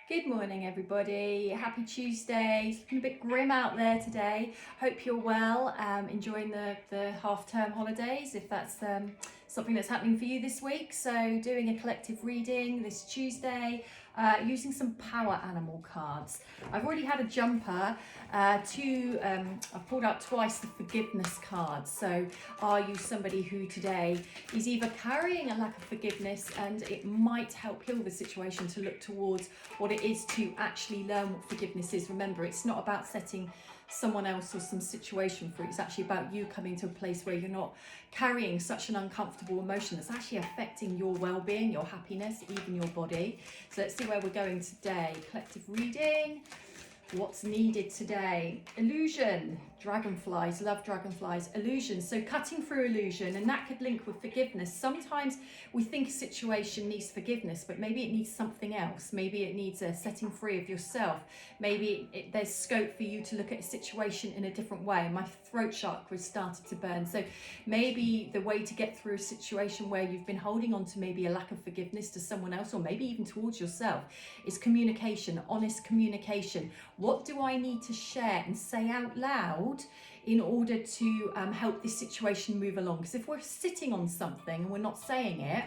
Good morning, everybody. Happy Tuesday. It's looking a bit grim out there today. Hope you're well, enjoying the half-term holidays, if that's something that's happening for you this week. So doing a collective reading this Tuesday, using some power animal cards. I've already had a jumper. I've pulled out twice the forgiveness cards. So are you somebody who today is either carrying a lack of forgiveness, and it might help heal the situation to look towards what it is to actually learn what forgiveness is. Remember, it's not about setting someone else or some situation free. It's actually about you coming to a place where you're not carrying such an uncomfortable emotion that's actually affecting your well-being, your happiness, even your body. So let's see where we're going today. Collective reading. What's needed today? Illusion. Dragonflies. Love dragonflies. Illusion. So cutting through illusion, and that could link with forgiveness. Sometimes we think a situation needs forgiveness, but maybe it needs something else. Maybe it needs a setting free of yourself. Maybe there's scope for you to look at a situation in a different way. My throat chakra started to burn. So maybe the way to get through a situation where you've been holding on to maybe a lack of forgiveness to someone else, or maybe even towards yourself, is communication, honest communication. What do I need to share and say out loud in order to help this situation move along? Because if we're sitting on something and we're not saying it,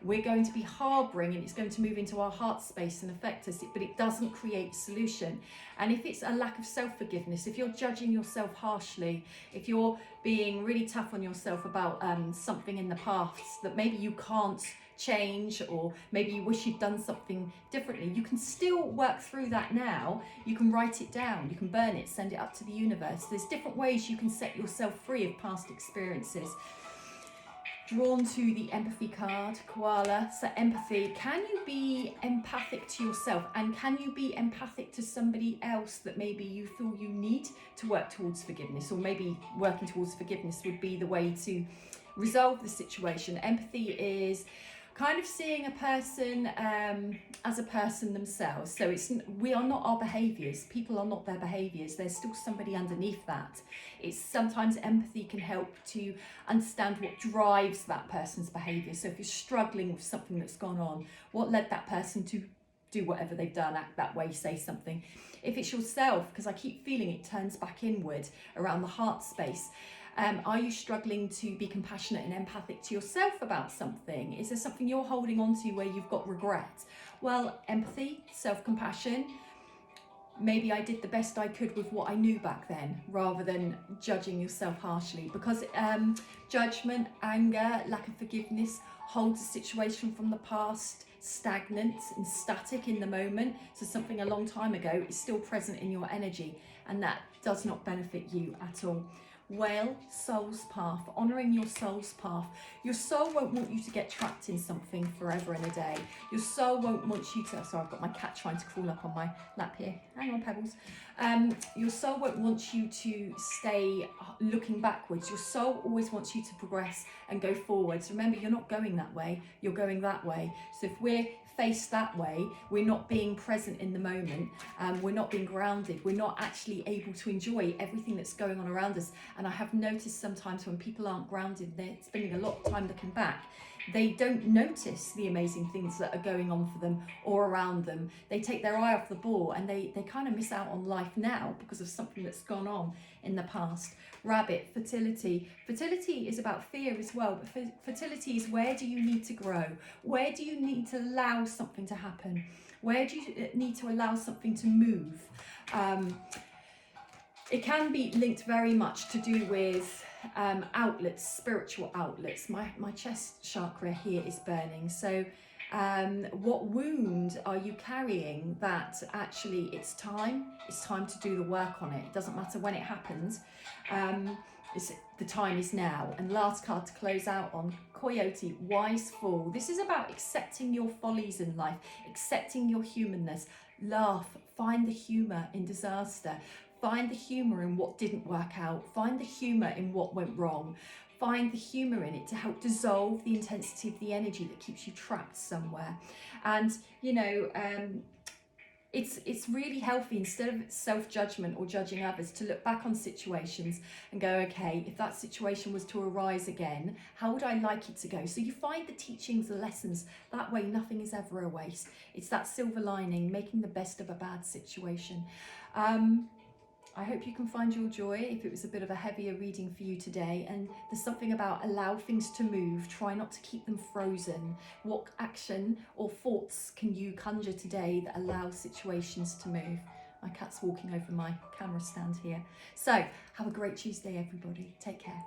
we're going to be harboring, and it's going to move into our heart space and affect us, but it doesn't create solution. And if it's a lack of self-forgiveness, if you're judging yourself harshly, if you're being really tough on yourself about something in the past that maybe you can't change, or maybe you wish you'd done something differently, you can still work through that now. You can write it down, you can burn it, send it up to the universe. There's different ways you can set yourself free of past experiences. Drawn to the empathy card, koala. So empathy, can you be empathic to yourself, and can you be empathic to somebody else that maybe you feel you need to work towards forgiveness, or maybe working towards forgiveness would be the way to resolve the situation. Empathy is kind of seeing a person as a person themselves. So we are not our behaviours. People are not their behaviours. There's still somebody underneath that. It's sometimes empathy can help to understand what drives that person's behaviour. So if you're struggling with something that's gone on, what led that person to do whatever they've done, act that way, say something. If it's yourself, because I keep feeling it turns back inward around the heart space. Are you struggling to be compassionate and empathic to yourself about something? Is there something you're holding on to where you've got regret? Well, empathy, self-compassion. Maybe I did the best I could with what I knew back then, rather than judging yourself harshly. Because judgment, anger, lack of forgiveness holds a situation from the past stagnant and static in the moment. So something a long time ago is still present in your energy, and that does not benefit you at all. Whale, soul's path, honouring your soul's path. Your soul won't want you to get trapped in something forever and a day. Your soul won't want you to, sorry, I've got my cat trying to crawl up on my lap here. Hang on, Pebbles. Your soul won't want you to stay looking backwards. Your soul always wants you to progress and go forwards. Remember, you're not going that way, you're going that way. So if we're faced that way, we're not being present in the moment, we're not being grounded, we're not actually able to enjoy everything that's going on around us. And I have noticed sometimes when people aren't grounded, they're spending a lot of time looking back, they don't notice the amazing things that are going on for them or around them. They take their eye off the ball, and they kind of miss out on life now because of something that's gone on in the past. Rabbit, fertility. Fertility is about fear as well, but fertility is, where do you need to grow? Where do you need to allow something to happen? Where do you need to allow something to move? It can be linked very much to do with outlets, spiritual outlets. My chest chakra here is burning. So what wound are you carrying that actually it's time to do the work on it? It doesn't matter when it happens. The time is now. And last card to close out on, Coyote, wise fool. This is about accepting your follies in life, accepting your humanness. Laugh, find the humour in disaster. Find the humour in what didn't work out. Find the humour in what went wrong. Find the humour in it to help dissolve the intensity of the energy that keeps you trapped somewhere. And, you know, it's really healthy, instead of self-judgment or judging others, to look back on situations and go, okay, if that situation was to arise again, how would I like it to go? So you find the teachings, the lessons. That way nothing is ever a waste. It's that silver lining, making the best of a bad situation. I hope you can find your joy if it was a bit of a heavier reading for you today. And there's something about allow things to move, try not to keep them frozen. What action or thoughts can you conjure today that allow situations to move? My cat's walking over my camera stand here. So have a great Tuesday, everybody. Take care.